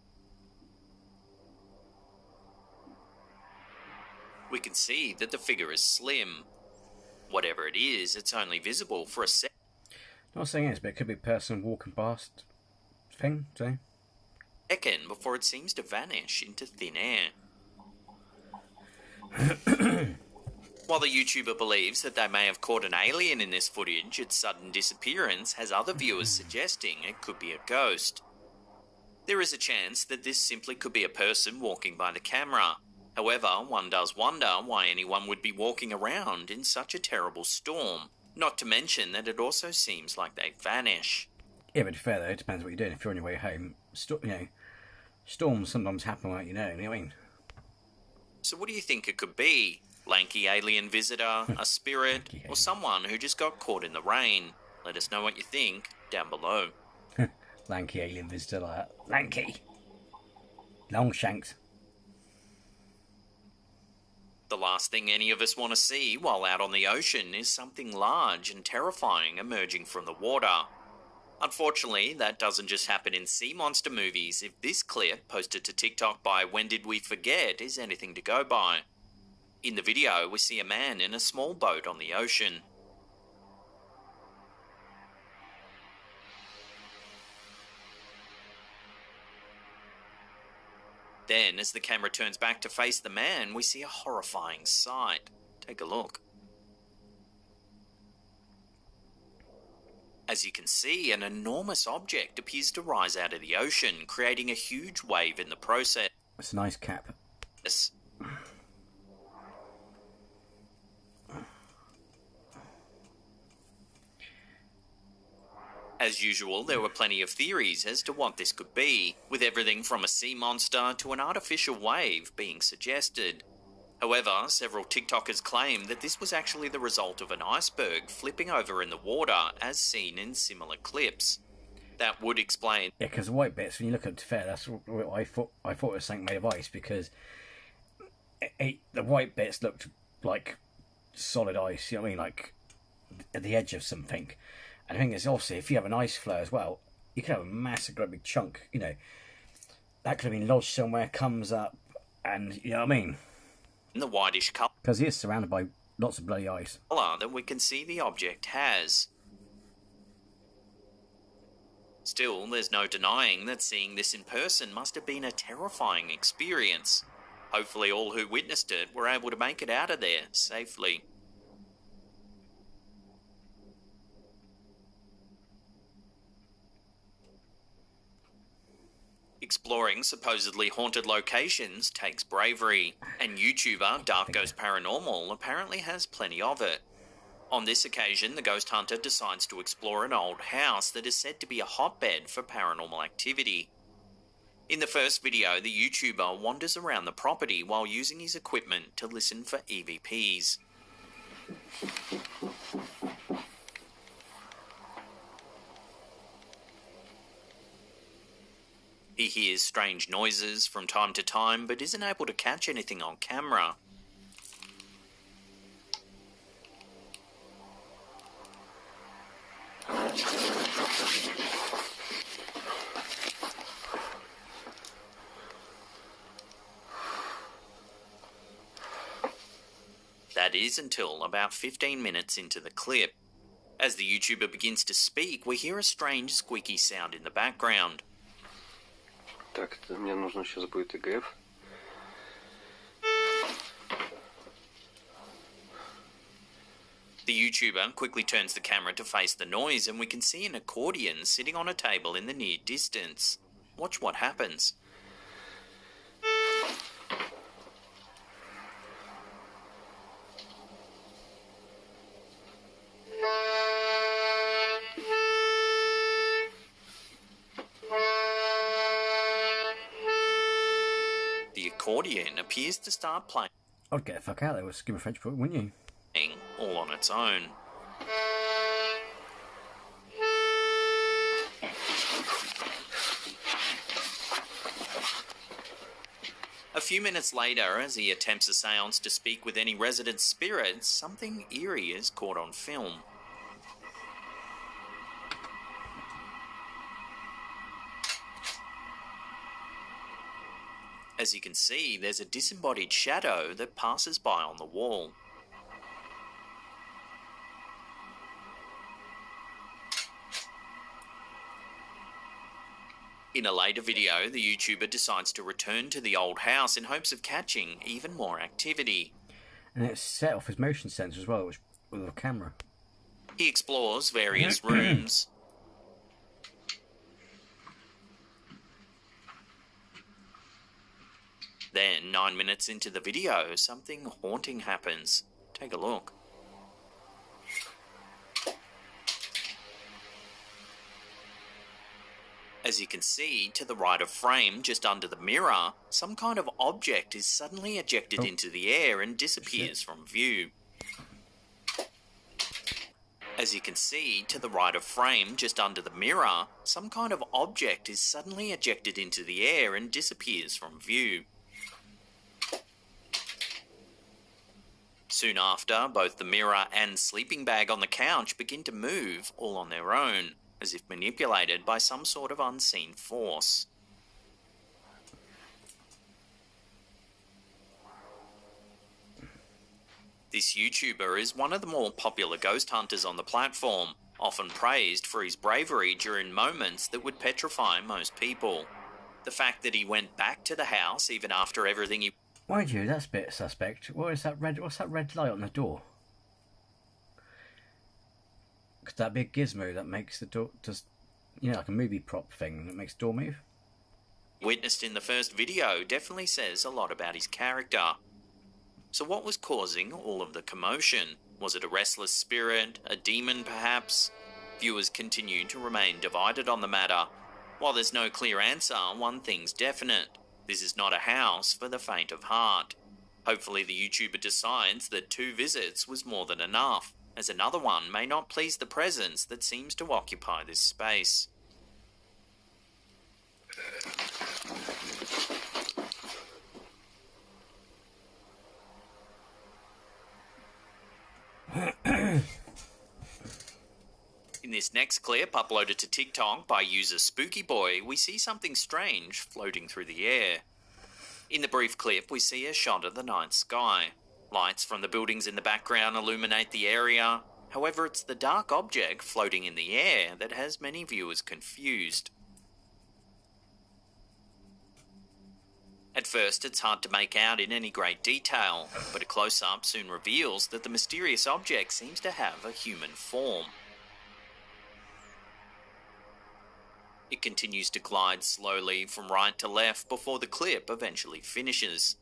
We can see that the figure is slim. Whatever it is, it's only visible for a second. Not saying it is, but it could be a person walking past thing, so. Second before it seems to vanish into thin air. While the YouTuber believes that they may have caught an alien in this footage, its sudden disappearance has other viewers suggesting it could be a ghost. There is a chance that this simply could be a person walking by the camera. However, one does wonder why anyone would be walking around in such a terrible storm, not to mention that it also seems like they vanish. Yeah, but to be fair though, it depends what you're doing. If you're on your way home, storms sometimes happen without you know what I mean? So what do you think it could be? Lanky alien visitor, a spirit, or someone who just got caught in the rain? Let us know what you think down below. Lanky alien visitor like that. Lanky! Longshanks. The last thing any of us want to see while out on the ocean is something large and terrifying emerging from the water. Unfortunately, that doesn't just happen in sea monster movies if this clip, posted to TikTok by When Did We Forget, is anything to go by. In the video, we see a man in a small boat on the ocean. Then, as the camera turns back to face the man, we see a horrifying sight. Take a look. As you can see, an enormous object appears to rise out of the ocean, creating a huge wave in the process. It's a nice cap. As usual, there were plenty of theories as to what this could be, with everything from a sea monster to an artificial wave being suggested. However, several TikTokers claim that this was actually the result of an iceberg flipping over in the water, as seen in similar clips. That would explain... Yeah, because the white bits, when you look at it fair, that's what I thought it was something made of ice, because the white bits looked like solid ice, you know what I mean, like at the edge of something. And the thing is, obviously, if you have an ice floe as well, you can have a massive, great big chunk, you know. That could have been lodged somewhere, comes up, and, you know what I mean? In the whitish colour... Because he is surrounded by lots of bloody ice. ...that we can see the object has. Still, there's no denying that seeing this in person must have been a terrifying experience. Hopefully all who witnessed it were able to make it out of there safely. Exploring supposedly haunted locations takes bravery, and YouTuber Dark Ghost Paranormal apparently has plenty of it. On this occasion, the ghost hunter decides to explore an old house that is said to be a hotbed for paranormal activity. In the first video, the YouTuber wanders around the property while using his equipment to listen for EVPs. He hears strange noises from time to time, but isn't able to catch anything on camera. That is until about 15 minutes into the clip. As the YouTuber begins to speak, we hear a strange squeaky sound in the background. Так, это мне нужно сейчас будет ИГФ. The YouTuber quickly turns the camera to face the noise, and we can see an accordion sitting on a table in the near distance. Watch what happens. The accordion appears to start playing I'd get the fuck out there with Skim French book, wouldn't you? all on its own. A few minutes later, as he attempts a seance to speak with any resident spirits, something eerie is caught on film. As you can see, there's a disembodied shadow that passes by on the wall. In a later video, the YouTuber decides to return to the old house in hopes of catching even more activity. And it's set off his motion sensor as well, which, with a camera. He explores various rooms. Then, 9 minutes into the video, something haunting happens. Take a look. As you can see, to the right of frame, just under the mirror, some kind of object is suddenly ejected into the air and disappears from view. As you can see, to the right of frame, just under the mirror, some kind of object is suddenly ejected into the air and disappears from view. Soon after, both the mirror and sleeping bag on the couch begin to move all on their own, as if manipulated by some sort of unseen force. This YouTuber is one of the more popular ghost hunters on the platform, often praised for his bravery during moments that would petrify most people. The fact that he went back to the house even after everything he... Mind you, that's a bit suspect. What's that red light on the door? Could that be a gizmo that makes the door just, like a movie prop thing that makes the door move? witnessed in the first video definitely says a lot about his character. So what was causing all of the commotion? Was it a restless spirit, a demon perhaps? Viewers continue to remain divided on the matter. While there's no clear answer, one thing's definite. This is not a house for the faint of heart. Hopefully the YouTuber decides that 2 visits was more than enough, as another one may not please the presence that seems to occupy this space. In this next clip, uploaded to TikTok by user SpookyBoy, we see something strange floating through the air. In the brief clip, we see a shot of the night sky. Lights from the buildings in the background illuminate the area. However, it's the dark object floating in the air that has many viewers confused. At first, it's hard to make out in any great detail, but a close-up soon reveals that the mysterious object seems to have a human form. It continues to glide slowly from right to left before the clip eventually finishes.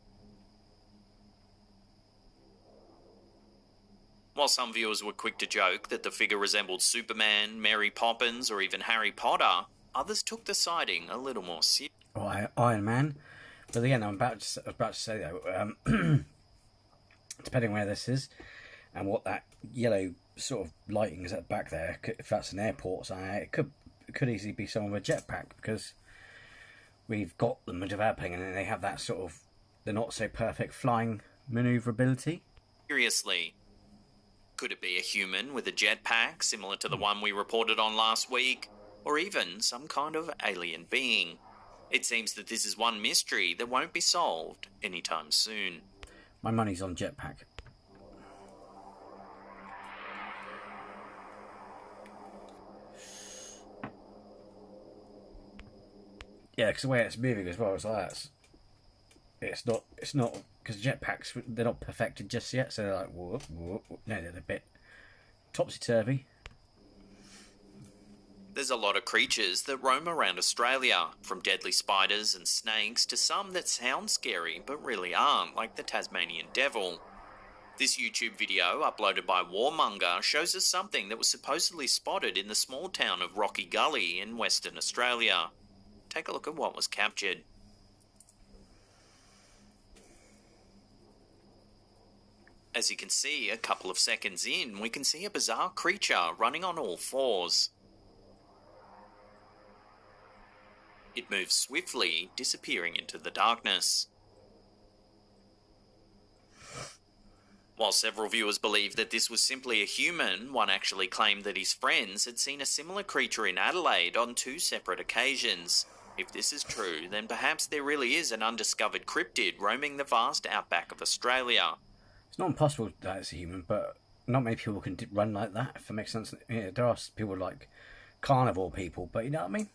While some viewers were quick to joke that the figure resembled Superman, Mary Poppins, or even Harry Potter, others took the sighting a little more seriously. Or Iron Man. But again, I was about to say though, depending where this is and what that yellow sort of lighting is at the back there, if that's an airport, so it could easily be someone with a jetpack, because we've got them developing, and then they have that sort of the not so perfect flying maneuverability. Seriously. Could it be a human with a jetpack similar to the one we reported on last week? Or even some kind of alien being? It seems that this is one mystery that won't be solved anytime soon. My money's on jetpack. Yeah, because the way it's moving as well, it's like that. It's not, because jetpacks, they're not perfected just yet, so they're like, whoop, whoop, whoop. No, they're a bit topsy-turvy. There's a lot of creatures that roam around Australia, from deadly spiders and snakes to some that sound scary but really aren't, like the Tasmanian devil. This YouTube video, uploaded by Warmonger, shows us something that was supposedly spotted in the small town of Rocky Gully in Western Australia. Take a look at what was captured. As you can see, a couple of seconds in, we can see a bizarre creature running on all fours. It moves swiftly, disappearing into the darkness. While several viewers believed that this was simply a human, one actually claimed that his friends had seen a similar creature in Adelaide on 2 separate occasions. If this is true, then perhaps there really is an undiscovered cryptid roaming the vast outback of Australia. It's not impossible that it's a human, but not many people can run like that, if it makes sense. Yeah, there are people like carnivore people, but you know what I mean?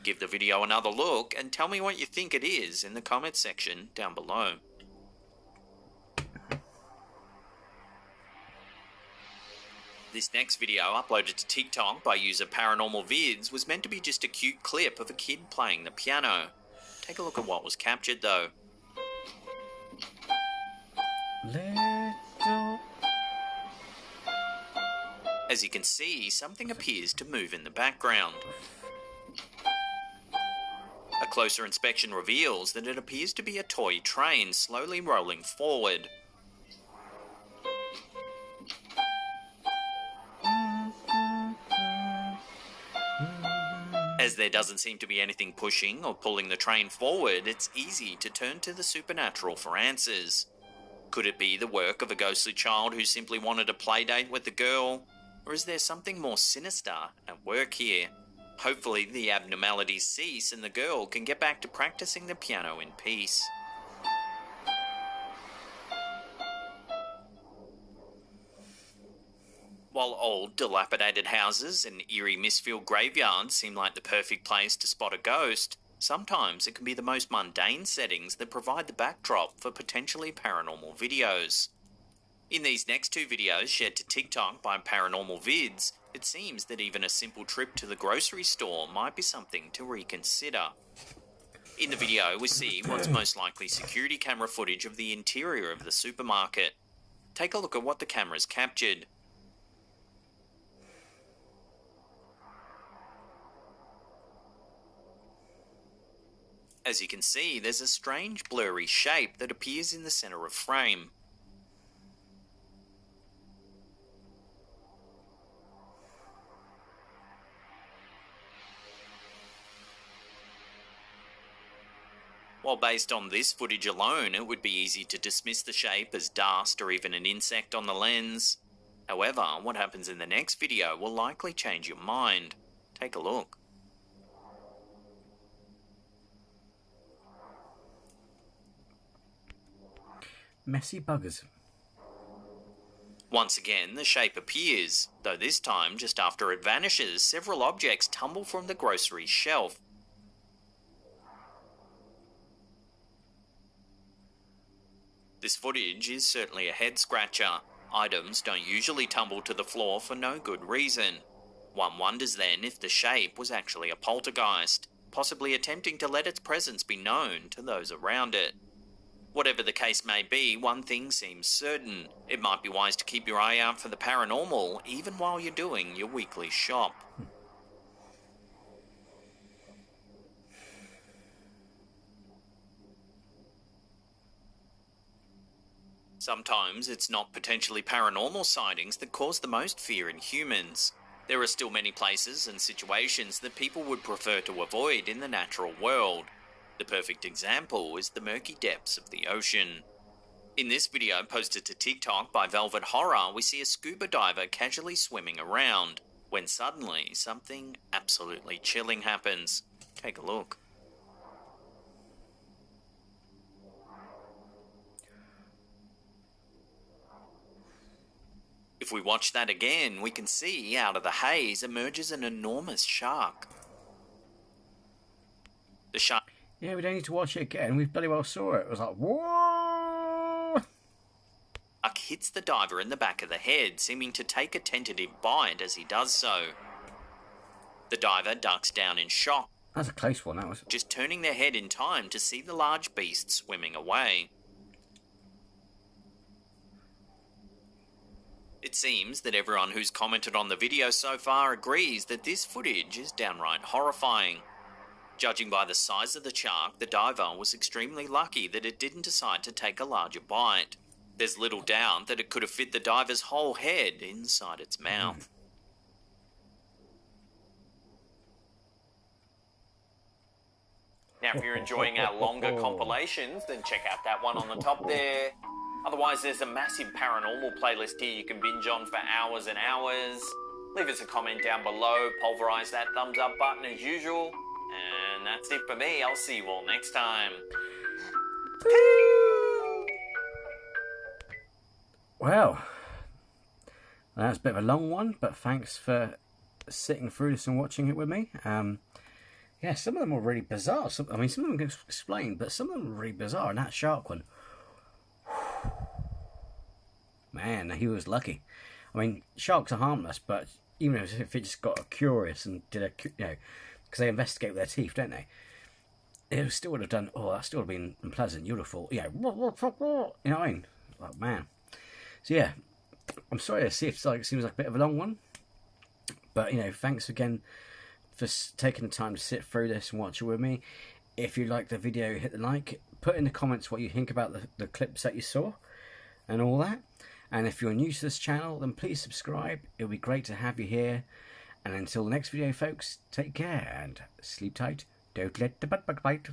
Give the video another look and tell me what you think it is in the comments section down below. This next video, uploaded to TikTok by user Paranormal Vids, was meant to be just a cute clip of a kid playing the piano. Take a look at what was captured though. Little... As you can see, something appears to move in the background. A closer inspection reveals that it appears to be a toy train slowly rolling forward. As there doesn't seem to be anything pushing or pulling the train forward, it's easy to turn to the supernatural for answers. Could it be the work of a ghostly child who simply wanted a play date with the girl? Or is there something more sinister at work here? Hopefully the abnormalities cease and the girl can get back to practicing the piano in peace. While old, dilapidated houses and eerie mist-filled graveyards seem like the perfect place to spot a ghost, sometimes it can be the most mundane settings that provide the backdrop for potentially paranormal videos. In these next 2 videos shared to TikTok by Paranormal Vids, it seems that even a simple trip to the grocery store might be something to reconsider. In the video, we see what's most likely security camera footage of the interior of the supermarket. Take a look at what the camera's captured. As you can see, there's a strange blurry shape that appears in the center of frame. While based on this footage alone, it would be easy to dismiss the shape as dust or even an insect on the lens. However, what happens in the next video will likely change your mind. Take a look. Messy buggers. Once again, the shape appears, though this time, just after it vanishes, several objects tumble from the grocery shelf. This footage is certainly a head-scratcher. Items don't usually tumble to the floor for no good reason. One wonders then if the shape was actually a poltergeist, possibly attempting to let its presence be known to those around it. Whatever the case may be, one thing seems certain. It might be wise to keep your eye out for the paranormal, even while you're doing your weekly shop. Sometimes it's not potentially paranormal sightings that cause the most fear in humans. There are still many places and situations that people would prefer to avoid in the natural world. The perfect example is the murky depths of the ocean. In this video posted to TikTok by Velvet Horror, we see a scuba diver casually swimming around, when suddenly something absolutely chilling happens. Take a look. If we watch that again, we can see out of the haze emerges an enormous shark. The shark... Yeah, we don't need to watch it again. We bloody well saw it. It was like, whoa! hits the diver in the back of the head, seeming to take a tentative bite as he does so. The diver ducks down in shock. That's a close one, that was. Just turning their head in time to see the large beast swimming away. It seems that everyone who's commented on the video so far agrees that this footage is downright horrifying. Judging by the size of the shark, the diver was extremely lucky that it didn't decide to take a larger bite. There's little doubt that it could have fit the diver's whole head inside its mouth. Now, if you're enjoying our longer compilations, then check out that one on the top there. Otherwise, there's a massive paranormal playlist here you can binge on for hours and hours. Leave us a comment down below, pulverise that thumbs up button as usual. And that's it for me. I'll see you all next time. Well, that's a bit of a long one, but thanks for sitting through this and watching it with me. Yeah, some of them were really bizarre. Some of them can explain, but some of them were really bizarre. And that shark one, man, he was lucky. I mean, sharks are harmless, but even if it just got curious and did because they investigate with their teeth, don't they? It still would have done. Oh, that still would have been unpleasant. You'd have thought, you know what I mean? Like, man. So yeah, I'm sorry to see if it seems like a bit of a long one, but thanks again for taking the time to sit through this and watch it with me. If you liked the video, hit the like. Put in the comments what you think about the clips that you saw and all that. And if you're new to this channel, then please subscribe. It'll be great to have you here. And until the next video, folks, take care and sleep tight. Don't let the butt bug bite.